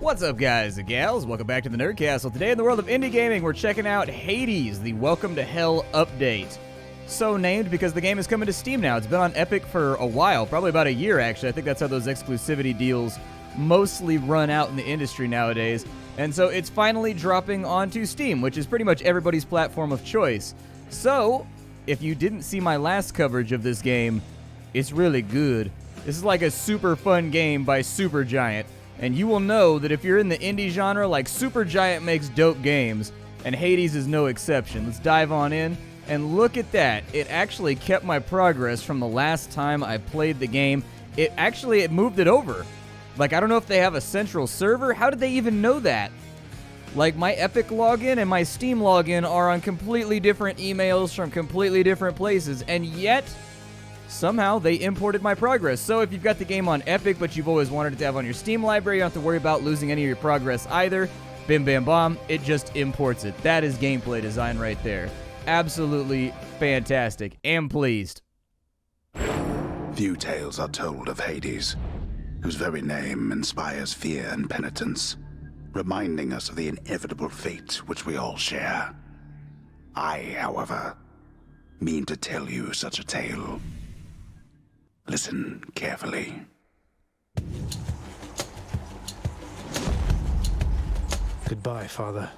What's up, guys and gals? Welcome back to the Nerd Castle. Today in the world of indie gaming, we're checking out Hades, the Welcome to Hell update. So named because the game is coming to Steam now. It's been on Epic for a while, probably about a year, actually. I think that's how those exclusivity deals mostly run out in the industry nowadays. And so it's finally dropping onto Steam, which is pretty much everybody's platform of choice. So, if you didn't see my last coverage of this game, it's really good. This is like a super fun game by Supergiant. And you will know that if you're in the indie genre, like Supergiant makes dope games, and Hades is no exception. Let's dive on in, and look at that. It actually kept my progress from the last time I played the game. It moved it over. Like, I don't know if they have a central server. How did they even know that? Like, my Epic login and my Steam login are on completely different emails from completely different places, and yet somehow they imported my progress. So if you've got the game on Epic, but you've always wanted it to have on your Steam library, you don't have to worry about losing any of your progress either. Bim bam bomb, it just imports it. That is gameplay design right there. Absolutely fantastic. Am pleased. Few tales are told of Hades, whose very name inspires fear and penitence, reminding us of the inevitable fate which we all share. I, however, mean to tell you such a tale. Listen carefully. Goodbye, Father.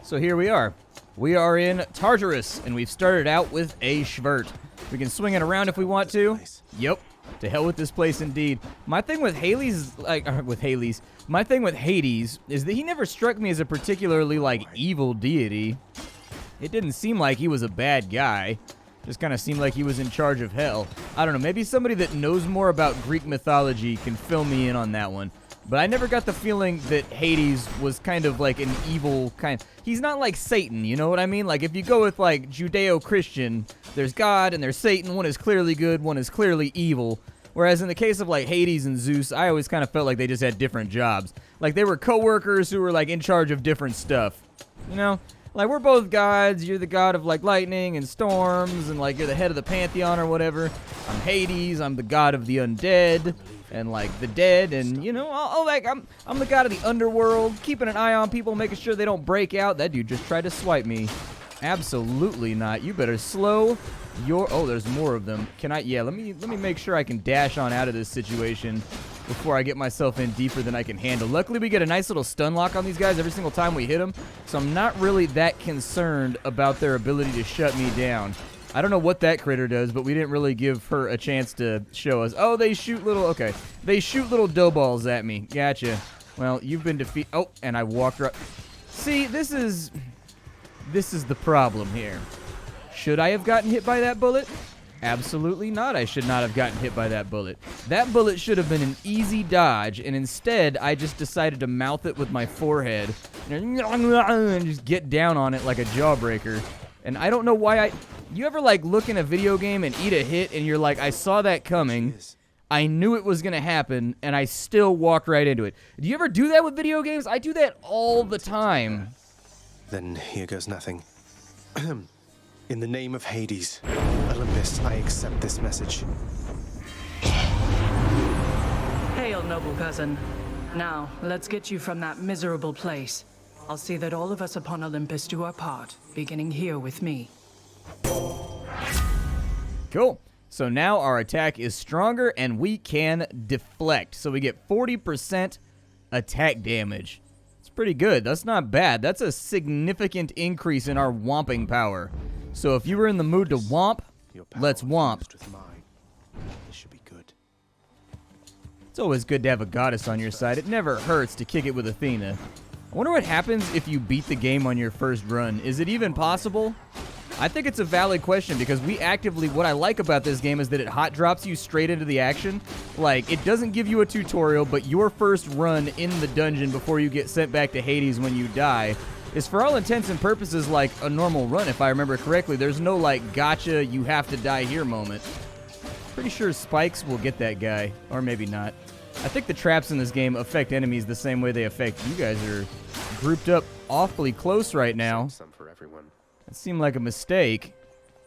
So here we are. We are in Tartarus, and we've started out with a Schvert. We can swing it around if we want to. Yep. To hell with this place, indeed. My thing with Hades is that he never struck me as a particularly, evil deity. It didn't seem like he was a bad guy. Just kind of seemed like he was in charge of hell. I don't know, maybe somebody that knows more about Greek mythology can fill me in on that one. But I never got the feeling that Hades was kind of like an evil kind. He's not like Satan, you know what I mean? Like, if you go with, Judeo-Christian, there's God and there's Satan. One is clearly good, one is clearly evil. Whereas in the case of, Hades and Zeus, I always kind of felt like they just had different jobs. Like, they were co-workers who were, in charge of different stuff. You know? Like, we're both gods. You're the god of, lightning and storms, and, you're the head of the pantheon or whatever. I'm Hades. I'm the god of the undead and, the dead, and, I'm the god of the underworld, keeping an eye on people, making sure they don't break out. That dude just tried to swipe me. Absolutely not. You better slow your... Oh, there's more of them. Can I... Yeah, let me make sure I can dash on out of this situation before I get myself in deeper than I can handle. Luckily, we get a nice little stun lock on these guys every single time we hit them, so I'm not really that concerned about their ability to shut me down. I don't know what that critter does, but we didn't really give her a chance to show us. Oh, they shoot little... Okay. They shoot little dough balls at me. Gotcha. Well, you've been defeated... Oh, and I walked right... See, this is the problem here. Should I have gotten hit by that bullet? Absolutely not. I should not have gotten hit by that bullet. That bullet should have been an easy dodge, and instead, I just decided to mouth it with my forehead and just get down on it like a jawbreaker. And I don't know why You ever, look in a video game and eat a hit, and you're like, I saw that coming, I knew it was going to happen, and I still walked right into it. Do you ever do that with video games? I do that all the time. Then here goes nothing. In the name of Hades, Olympus, I accept this message. Hail, noble cousin. Now, let's get you from that miserable place. I'll see that all of us upon Olympus do our part, beginning here with me. Cool. So now our attack is stronger and we can deflect. So we get 40% attack damage. It's pretty good. That's not bad. That's a significant increase in our whomping power. So if you were in the mood to whomp, let's whomp. This should be good. It's always good to have a goddess on your side. It never hurts to kick it with Athena. I wonder what happens if you beat the game on your first run. Is it even possible? I think it's a valid question because what I like about this game is that it hot drops you straight into the action. It doesn't give you a tutorial, but your first run in the dungeon before you get sent back to Hades when you die is for all intents and purposes like a normal run, if I remember correctly. There's no gotcha, you have to die here moment. Pretty sure spikes will get that guy, or maybe not. I think the traps in this game affect enemies the same way they affect you guys. Are grouped up awfully close right now. Some for everyone. It seemed like a mistake.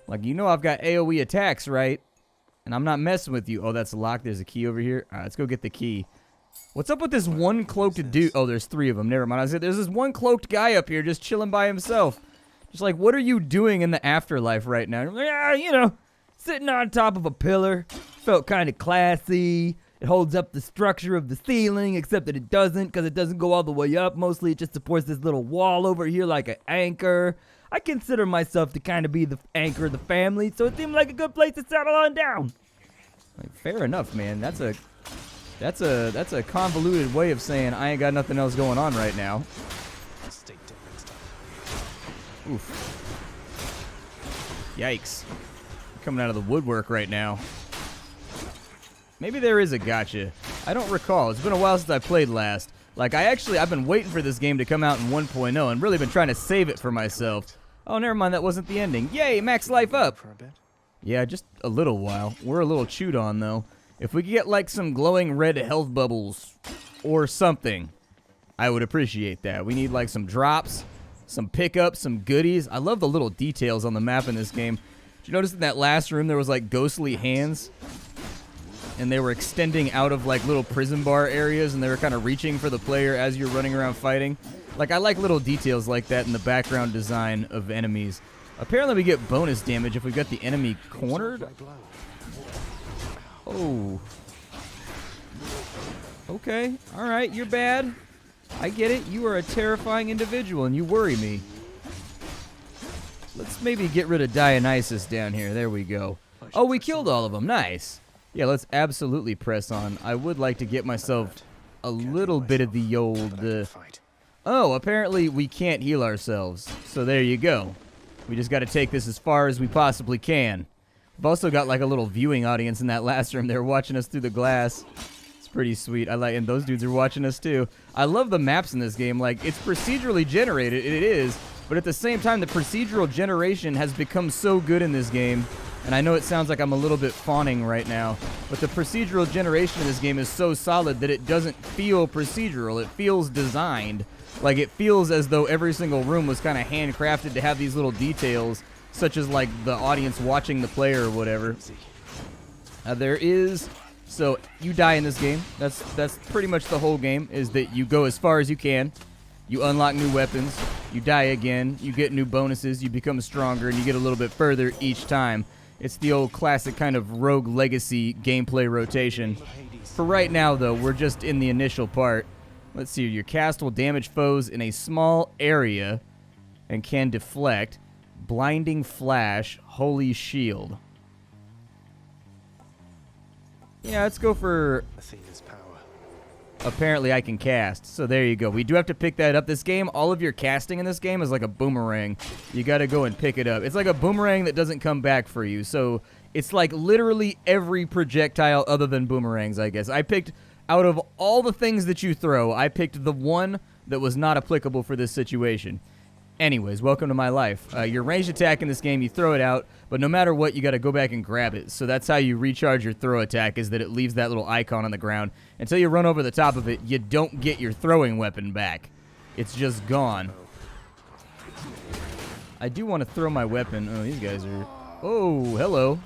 I've got AoE attacks, right? And I'm not messing with you. Oh, that's locked. There's a key over here. All right, let's go get the key. What's up with this one cloaked dude? Oh, there's 3 of them. Never mind. I said there's this one cloaked guy up here just chilling by himself. Just like, what are you doing in the afterlife right now? Like, you know, sitting on top of a pillar. Felt kind of classy. It holds up the structure of the ceiling, except that it doesn't, because it doesn't go all the way up. Mostly it just supports this little wall over here like an anchor. I consider myself to kind of be the anchor of the family, so it seemed like a good place to settle on down. Like, fair enough, man. That's a convoluted way of saying I ain't got nothing else going on right now. Oof. Yikes. Coming out of the woodwork right now. Maybe there is a gotcha. I don't recall. It's been a while since I played last. Like, I've been waiting for this game to come out in 1.0 and really been trying to save it for myself. Oh, never mind. That wasn't the ending. Yay, max life up. For a bit. Yeah, just a little while. We're a little chewed on, though. If we could get, like, some glowing red health bubbles or something, I would appreciate that. We need, like, some drops, some pickups, some goodies. I love the little details on the map in this game. Did you notice in that last room there was, like, ghostly hands? And they were extending out of, like, little prison bar areas, and they were kind of reaching for the player as you're running around fighting. Like, I like little details like that in the background design of enemies. Apparently we get bonus damage if we've got the enemy cornered. Oh. Okay. Alright, you're bad. I get it. You are a terrifying individual, and you worry me. Let's maybe get rid of Dionysus down here. There we go. Oh, we killed all of them. Nice. Yeah, let's absolutely press on. I would like to get myself a little bit of the old... Oh, apparently we can't heal ourselves. So there you go. We just got to take this as far as we possibly can. We've also got like a little viewing audience in that last room. They're watching us through the glass. It's pretty sweet. And those dudes are watching us too. I love the maps in this game. Like, it's procedurally generated. It is. But at the same time, the procedural generation has become so good in this game. And I know it sounds like I'm a little bit fawning right now, but the procedural generation in this game is so solid that it doesn't feel procedural. It feels designed. Like, it feels as though every single room was kind of handcrafted to have these little details, such as, like, the audience watching the player or whatever. So, you die in this game. That's pretty much the whole game, is that you go as far as you can. You unlock new weapons. You die again. You get new bonuses. You become stronger, and you get a little bit further each time. It's the old classic kind of Rogue Legacy gameplay rotation. For right now, though, we're just in the initial part. Let's see. Your cast will damage foes in a small area and can deflect. Blinding Flash, Holy Shield. Yeah, let's go for... Athena's power. Apparently I can cast, so there you go. We do have to pick that up. This game, all of your casting in this game is like a boomerang. You gotta go and pick it up. It's like a boomerang that doesn't come back for you, so it's like literally every projectile other than boomerangs, I guess. I picked, out of all the things that you throw, I picked the one that was not applicable for this situation. Anyways, welcome to my life. Your ranged attack in this game, you throw it out, but no matter what, you got to go back and grab it. So that's how you recharge your throw attack, is that it leaves that little icon on the ground. Until you run over the top of it, you don't get your throwing weapon back. It's just gone. I do want to throw my weapon. Oh, these guys are... Oh, hello.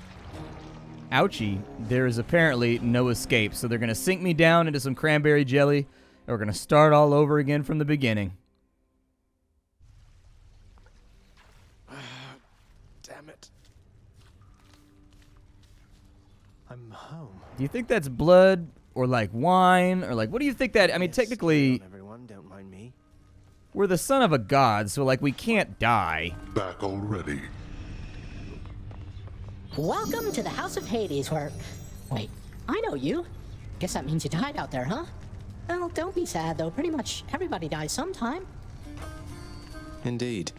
Ouchie. There is apparently no escape, so they're going to sink me down into some cranberry jelly, and we're going to start all over again from the beginning. I'm home. Do you think that's blood or like wine or like what do you think that? I mean, Yes, technically, everyone, don't mind me. we're the son of a god, so like we can't die. Back already. Welcome to the House of Hades, where... Wait, I know you. Guess that means you died out there, huh? Well, don't be sad, though. Pretty much everybody dies sometime. Indeed.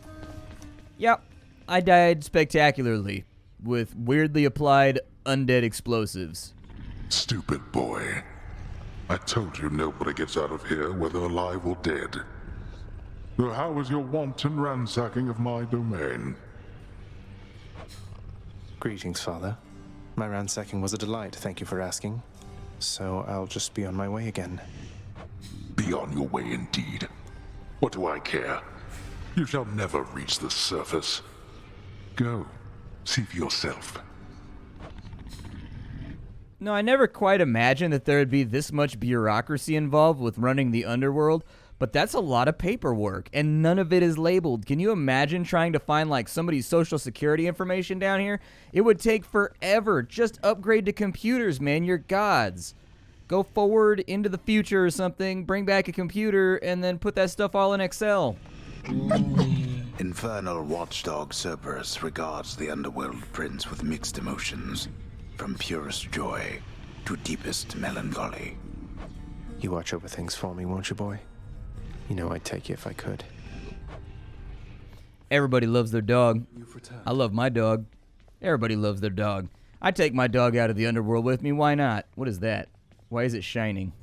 Yep, I died spectacularly with weirdly applied undead explosives. Stupid boy. I told you nobody gets out of here, whether alive or dead. So how was your wanton ransacking of my domain? Greetings, Father. My ransacking was a delight, thank you for asking. So I'll just be on my way again. Be on your way indeed. What do I care? You shall never reach the surface. Go, see for yourself. No, I never quite imagined that there would be this much bureaucracy involved with running the Underworld, but that's a lot of paperwork, and none of it is labeled. Can you imagine trying to find, like, somebody's social security information down here? It would take forever. Just upgrade to computers, man. You're gods. Go forward into the future or something, bring back a computer, and then put that stuff all in Excel. Infernal watchdog Cerberus regards the Underworld prince with mixed emotions, from purest joy to deepest melancholy. You watch over things for me, won't you, boy? You know I'd take you if I could. Everybody loves their dog. I love my dog. Everybody loves their dog. I take my dog out of the Underworld with me. Why not? What is that? Why is it shining?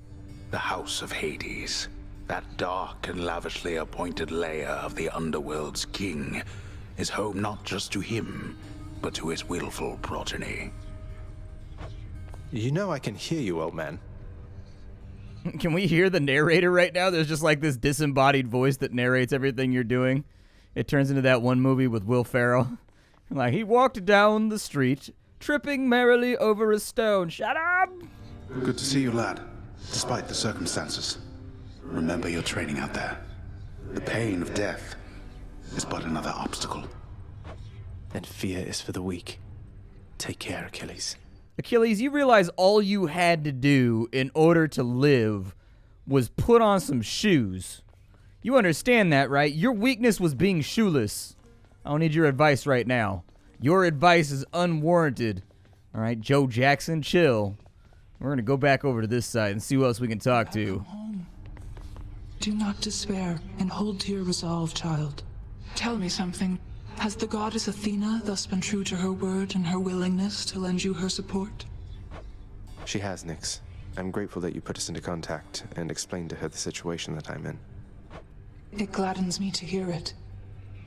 The House of Hades, that dark and lavishly appointed lair of the Underworld's king, is home not just to him, but to his willful progeny. You know I can hear you, old man. Can we hear the narrator right now? There's just like this disembodied voice that narrates everything you're doing. It turns into that one movie with Will Ferrell. Like, he walked down the street, tripping merrily over a stone. Shut up! Good to see you, lad, despite the circumstances. Remember your training out there. The pain of death is but another obstacle. And fear is for the weak. Take care, Achilles. Achilles, you realize all you had to do in order to live was put on some shoes. You understand that, right? Your weakness was being shoeless. I don't need your advice right now. Your advice is unwarranted. All right, Joe Jackson, chill. We're going to go back over to this side and see who else we can talk to. Do not despair and hold to your resolve, child. Tell me something. Has the goddess Athena thus been true to her word and her willingness to lend you her support? She has, Nyx. I'm grateful that you put us into contact and explained to her the situation that I'm in. It gladdens me to hear it.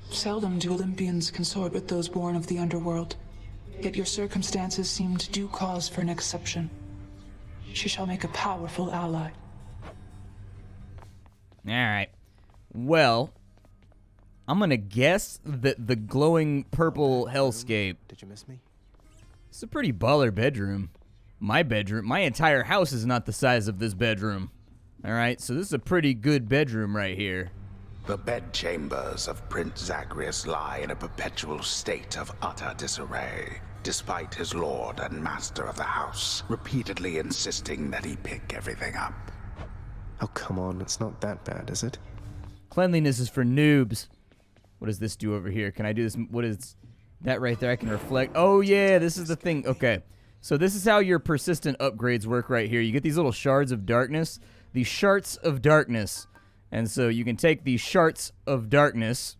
Seldom do Olympians consort with those born of the underworld, yet your circumstances seemed due cause for an exception. She shall make a powerful ally. All right. Well, I'm going to guess that the glowing purple hellscape. Did you miss me? It's a pretty baller bedroom. My bedroom, my entire house is not the size of this bedroom. All right, so this is a pretty good bedroom right here. The bedchambers of Prince Zagreus lie in a perpetual state of utter disarray, despite his lord and master of the house repeatedly insisting that he pick everything up. Oh, come on. It's not that bad, is it? Cleanliness is for noobs. What does this do over here? Can I do this? What is that right there? I can reflect. Oh, yeah, this is the thing. Okay, so this is how your persistent upgrades work right here. You get these little shards of darkness, these shards of darkness. And so you can take these shards of darkness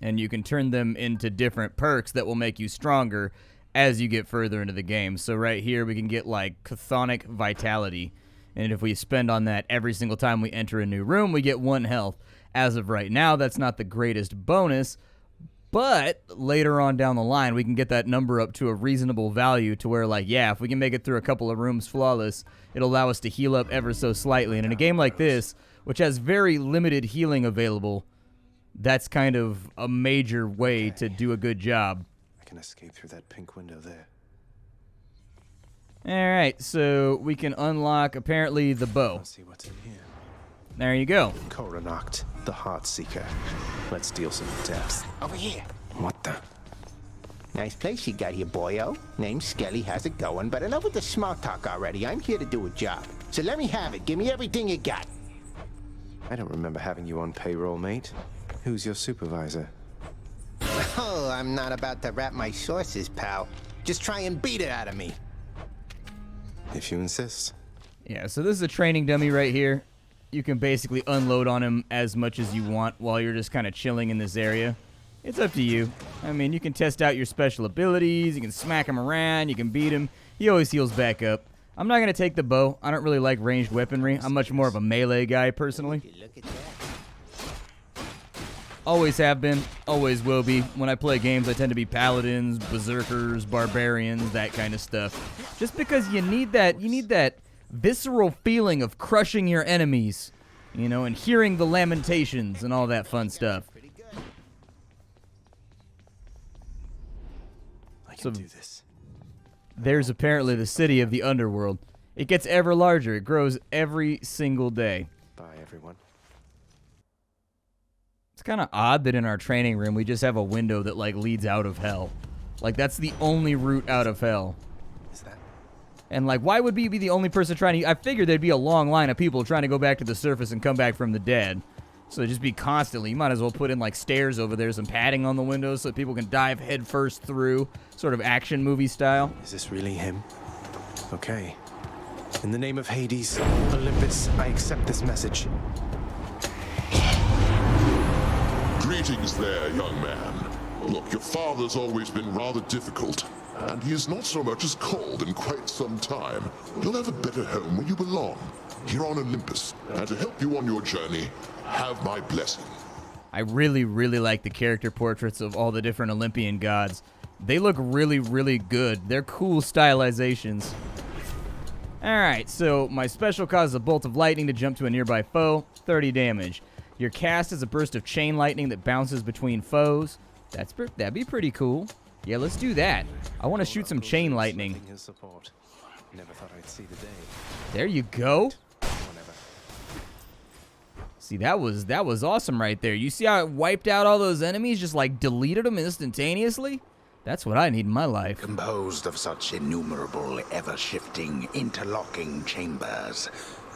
and you can turn them into different perks that will make you stronger as you get further into the game. So right here we can get like chthonic vitality. And if we spend on that every single time we enter a new room, we get 1 health. As of right now, that's not the greatest bonus, but later on down the line, we can get that number up to a reasonable value to where, like, yeah, if we can make it through a couple of rooms flawless, it'll allow us to heal up ever so slightly. And in a game like this, which has very limited healing available, that's kind of a major way to do a good job. I can escape through that pink window there. All right, so we can unlock, apparently, the bow. Let's see what's in here. There you go. Coronacht, the Heart Seeker. Let's deal some depth. Over here. What the? Nice place you got here, boyo. Name's Skelly. How's it going? But enough with the small talk already. I'm here to do a job. So let me have it. Give me everything you got. I don't remember having you on payroll, mate. Who's your supervisor? Oh, I'm not about to wrap my sources, pal. Just try and beat it out of me. If you insist. Yeah, so this is a training dummy right here. You can basically unload on him as much as you want while you're just kind of chilling in this area. It's up to you. I mean, you can test out your special abilities. You can smack him around. You can beat him. He always heals back up. I'm not going to take the bow. I don't really like ranged weaponry. I'm much more of a melee guy, personally. Look at that. Always have been. Always will be. When I play games, I tend to be paladins, berserkers, barbarians, that kind of stuff. Just because you need that visceral feeling of crushing your enemies, you know, and hearing the lamentations and all that fun stuff. I can do this. there's apparently the city of the Underworld. It gets ever larger. It grows every single day. Bye, everyone. It's kind of odd that in our training room we just have a window that like leads out of hell. Like that's the only route out of hell. Is that? And like, why would we be the only person trying to... I figured there'd be a long line of people trying to go back to the surface and come back from the dead. So it'd just be constantly. You might as well put in like stairs over there, some padding on the windows so that people can dive head first through, sort of action movie style. Is this really him? Okay. In the name of Hades, Olympus, I accept this message. Greetings there, young man. Look, your father's always been rather difficult, and he has not so much as called in quite some time. You'll have a better home where you belong, here on Olympus, and to help you on your journey, have my blessing. I really, really like the character portraits of all the different Olympian gods. They look really, really good. They're cool stylizations. Alright, so my special causes a bolt of lightning to jump to a nearby foe, 30 damage. Your cast is a burst of chain lightning that bounces between foes. That'd be pretty cool. Yeah, let's do that. I want to shoot some chain lightning. Never thought I'd see the day. There you go. Whenever. See, that was awesome right there. You see how it wiped out all those enemies, just like deleted them instantaneously? That's what I need in my life. Composed of such innumerable, ever-shifting, interlocking chambers,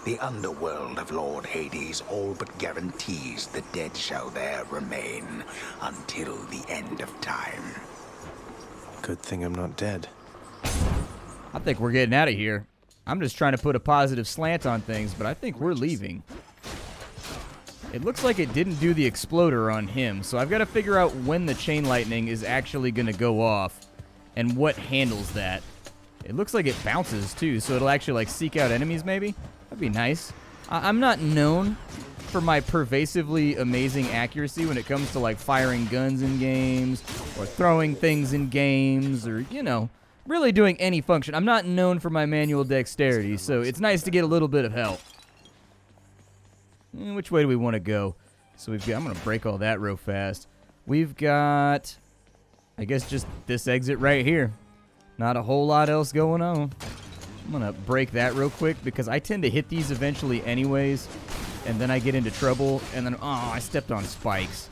the underworld of Lord Hades all but guarantees the dead shall there remain until the end of time. Good thing I'm not dead. I think we're getting out of here. I'm just trying to put a positive slant on things, but I think we're leaving. It looks like it didn't do the exploder on him, so I've got to figure out when the chain lightning is actually going to go off and what handles that. It looks like it bounces too, so it'll actually like seek out enemies maybe? That'd be nice. I'm not known for my pervasively amazing accuracy when it comes to like firing guns in games or throwing things in games or, you know, really doing any function. I'm not known for my manual dexterity, so it's nice to get a little bit of help. Which way do we want to go? So we've got, I'm going to break all that real fast. We've got, I guess, just this exit right here. Not a whole lot else going on. I'm going to break that real quick because I tend to hit these eventually anyways. And then I get into trouble. And then, oh, I stepped on spikes.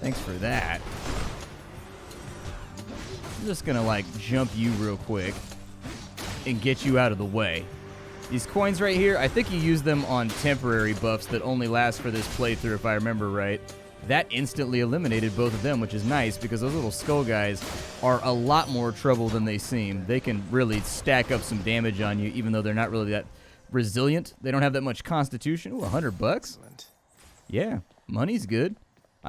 Thanks for that. I'm just going to, like, jump you real quick and get you out of the way. These coins right here, I think you use them on temporary buffs that only last for this playthrough, if I remember right. That instantly eliminated both of them, which is nice because those little skull guys are a lot more trouble than they seem. They can really stack up some damage on you, even though they're not really that resilient. They don't have that much constitution. Ooh, $100? Yeah, money's good.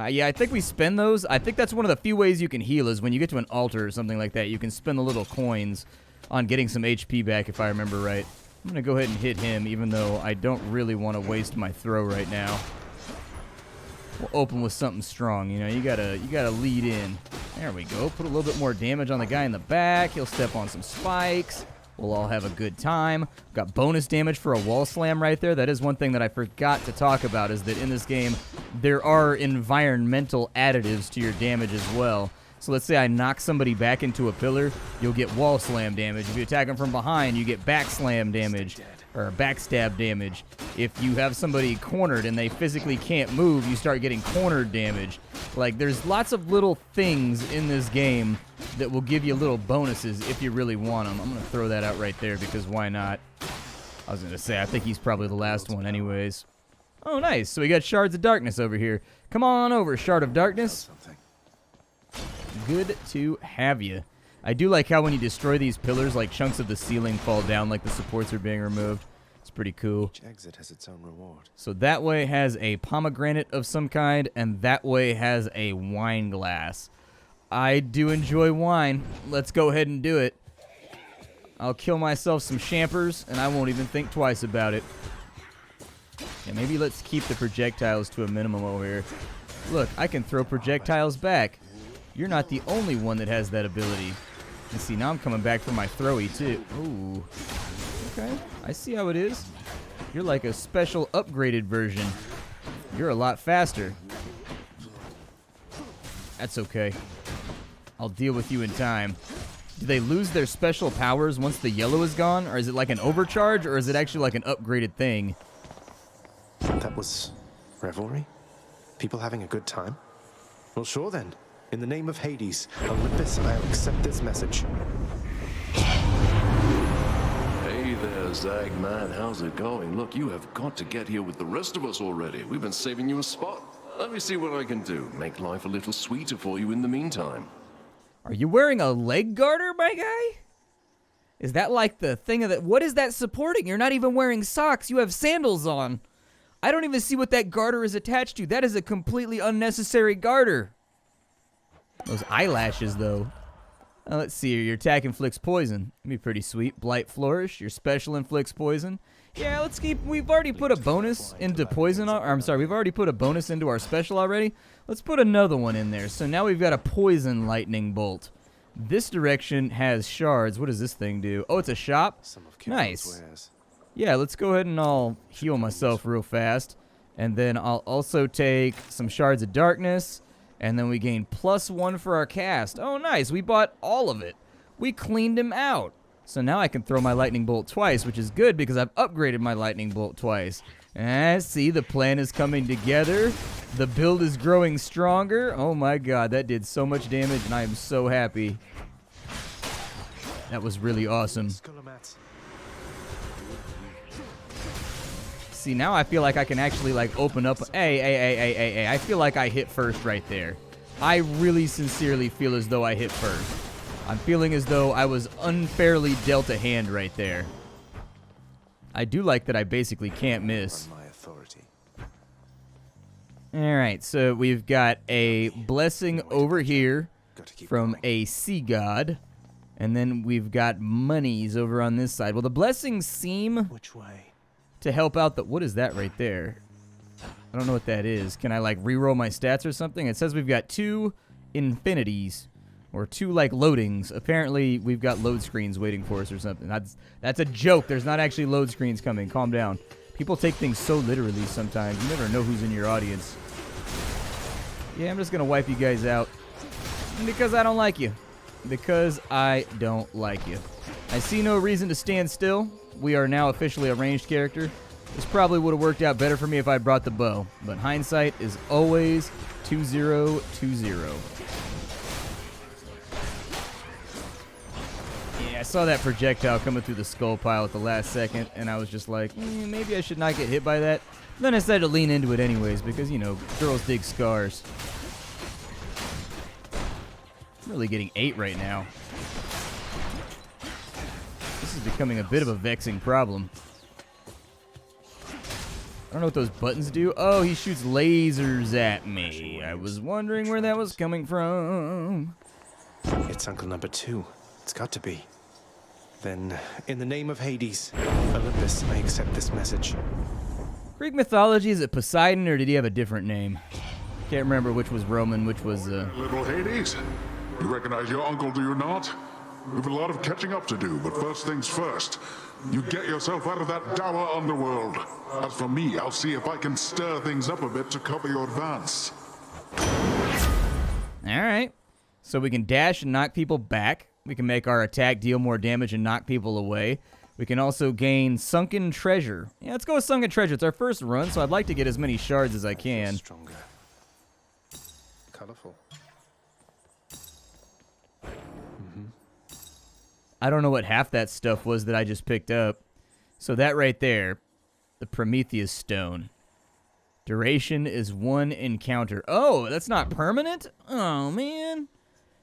Yeah, I think we spend those. I think that's one of the few ways you can heal is when you get to an altar or something like that. You can spend the little coins on getting some HP back, if I remember right. I'm going to go ahead and hit him, even though I don't really want to waste my throw right now. We'll open with something strong. You know, you gotta lead in. There we go. Put a little bit more damage on the guy in the back. He'll step on some spikes. We'll all have a good time. Got bonus damage for a wall slam right there. That is one thing that I forgot to talk about, is that in this game, there are environmental additives to your damage as well. So let's say I knock somebody back into a pillar, you'll get wall slam damage. If you attack them from behind, you get back slam damage, or backstab damage. If you have somebody cornered and they physically can't move, you start getting cornered damage. Like, there's lots of little things in this game that will give you little bonuses if you really want them. I'm going to throw that out right there because why not? I was going to say, I think he's probably the last one anyways. Oh, nice. So we got Shards of Darkness over here. Come on over, Shard of Darkness. Good to have you. I do like how when you destroy these pillars, like chunks of the ceiling fall down like the supports are being removed. It's pretty cool. Each exit has its own reward. So that way has a pomegranate of some kind, and that way has a wine glass. I do enjoy wine. Let's go ahead and do it. I'll kill myself some champers, and I won't even think twice about it. Yeah, maybe let's keep the projectiles to a minimum over here. Look, I can throw projectiles back. You're not the only one that has that ability. And see, now I'm coming back for my throwy, too. Ooh. Okay, I see how it is. You're like a special upgraded version. You're a lot faster. That's okay. I'll deal with you in time. Do they lose their special powers once the yellow is gone? Or is it like an overcharge, or is it actually like an upgraded thing? That was revelry? People having a good time? Well, sure then. In the name of Hades, Olympus, I'll accept this message. Hey there, Zagman. How's it going? Look, you have got to get here with the rest of us already. We've been saving you a spot. Let me see what I can do. Make life a little sweeter for you in the meantime. Are you wearing a leg garter, my guy? Is that like the thing of that? What is that supporting? You're not even wearing socks. You have sandals on. I don't even see what that garter is attached to. That is a completely unnecessary garter. Those eyelashes, though. Let's see here. Your attack inflicts poison. That'd be pretty sweet. Blight Flourish. Your special inflicts poison. Yeah, let's keep... We've already put a bonus into poison... Or, I'm sorry, we've already put a bonus into our special already. Let's put another one in there. So now we've got a poison lightning bolt. This direction has shards. What does this thing do? Oh, it's a shop? Nice. Yeah, let's go ahead and I'll heal myself real fast. And then I'll also take some shards of darkness. And then we gain +1 for our cast. Oh, nice. We bought all of it. We cleaned him out. So now I can throw my lightning bolt twice, which is good because I've upgraded my lightning bolt twice. See, the plan is coming together. The build is growing stronger. Oh my god, that did so much damage, and I am so happy. That was really awesome. See, now I feel like I can actually, like, open up... Hey, I feel like I hit first right there. I really sincerely feel as though I hit first. I'm feeling as though I was unfairly dealt a hand right there. I do like that I basically can't miss. Alright, so we've got a blessing over here from a sea god. And then we've got monies over on this side. Well, the blessings seem to help out the... What is that right there? I don't know what that is. Can I, like, reroll my stats or something? It says we've got 2 infinities. Or 2, like, loadings. Apparently, we've got load screens waiting for us or something. That's a joke. There's not actually load screens coming. Calm down. People take things so literally sometimes. You never know who's in your audience. Yeah, I'm just going to wipe you guys out. Because I don't like you. Because I don't like you. I see no reason to stand still. We are now officially a ranged character. This probably would have worked out better for me if I brought the bow. But hindsight is always 2020. I saw that projectile coming through the skull pile at the last second, and I was just like, maybe I should not get hit by that. Then I decided to lean into it anyways, because, you know, girls dig scars. I'm really getting 8 right now. This is becoming a bit of a vexing problem. I don't know what those buttons do. Oh, he shoots lasers at me. I was wondering where that was coming from. It's Uncle Number 2. It's got to be. Then, in the name of Hades, Olympus, I accept this message. Greek mythology, is it Poseidon, or did he have a different name? Can't remember which was Roman, which was, Little Hades? You recognize your uncle, do you not? We've a lot of catching up to do, but first things first. You get yourself out of that dour underworld. As for me, I'll see if I can stir things up a bit to cover your advance. Alright. So we can dash and knock people back. We can make our attack deal more damage and knock people away. We can also gain Sunken Treasure. Yeah, let's go with Sunken Treasure. It's our first run, so I'd like to get as many shards as I can. Stronger. Colorful. I don't know what half that stuff was that I just picked up. So that right there, the Prometheus Stone. Duration is 1 encounter. Oh, that's not permanent? Oh, man.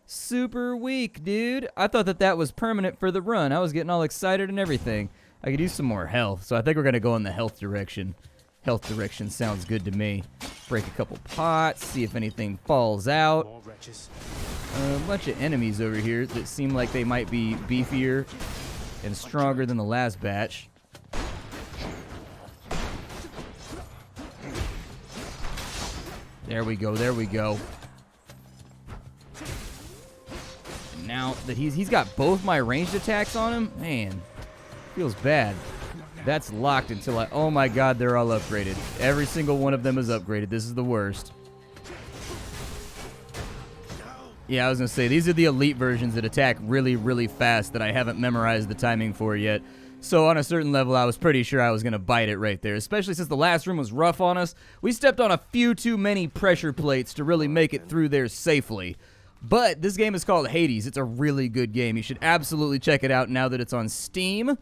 Super weak, dude. I thought that was permanent for the run. I was getting all excited and everything. I could use some more health, so I think we're going to go in the health direction. Health direction sounds good to me. Break a couple pots, see if anything falls out. A bunch of enemies over here that seem like they might be beefier and stronger than the last batch. There we go, there we go. And now that he's got both my ranged attacks on him, man, feels bad. That's locked until oh my god, they're all upgraded. Every single one of them is upgraded. This is the worst. Yeah, I was going to say, these are the elite versions that attack really, really fast that I haven't memorized the timing for yet. So on a certain level, I was pretty sure I was going to bite it right there, especially since the last room was rough on us. We stepped on a few too many pressure plates to really make it through there safely. But this game is called Hades. It's a really good game. You should absolutely check it out now that it's on Steam.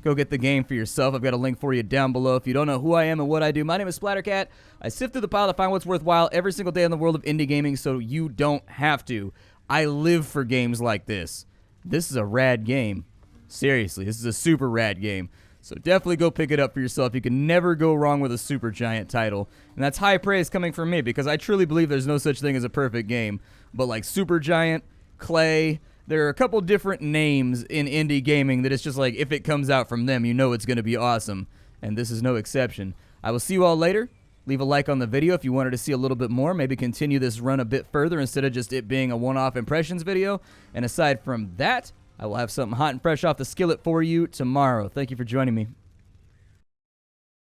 Go get the game for yourself. I've got a link for you down below. If you don't know who I am and what I do, my name is Splattercat. I sift through the pile to find what's worthwhile every single day in the world of indie gaming so you don't have to. I live for games like this. This is a rad game. Seriously, this is a super rad game. So definitely go pick it up for yourself. You can never go wrong with a super giant title. And that's high praise coming from me because I truly believe there's no such thing as a perfect game. But like Super Giant, Clay, there are a couple different names in indie gaming that it's just like if it comes out from them, you know it's going to be awesome. And this is no exception. I will see you all later. Leave a like on the video if you wanted to see a little bit more. Maybe continue this run a bit further instead of just it being a one-off impressions video. And aside from that, I will have something hot and fresh off the skillet for you tomorrow. Thank you for joining me.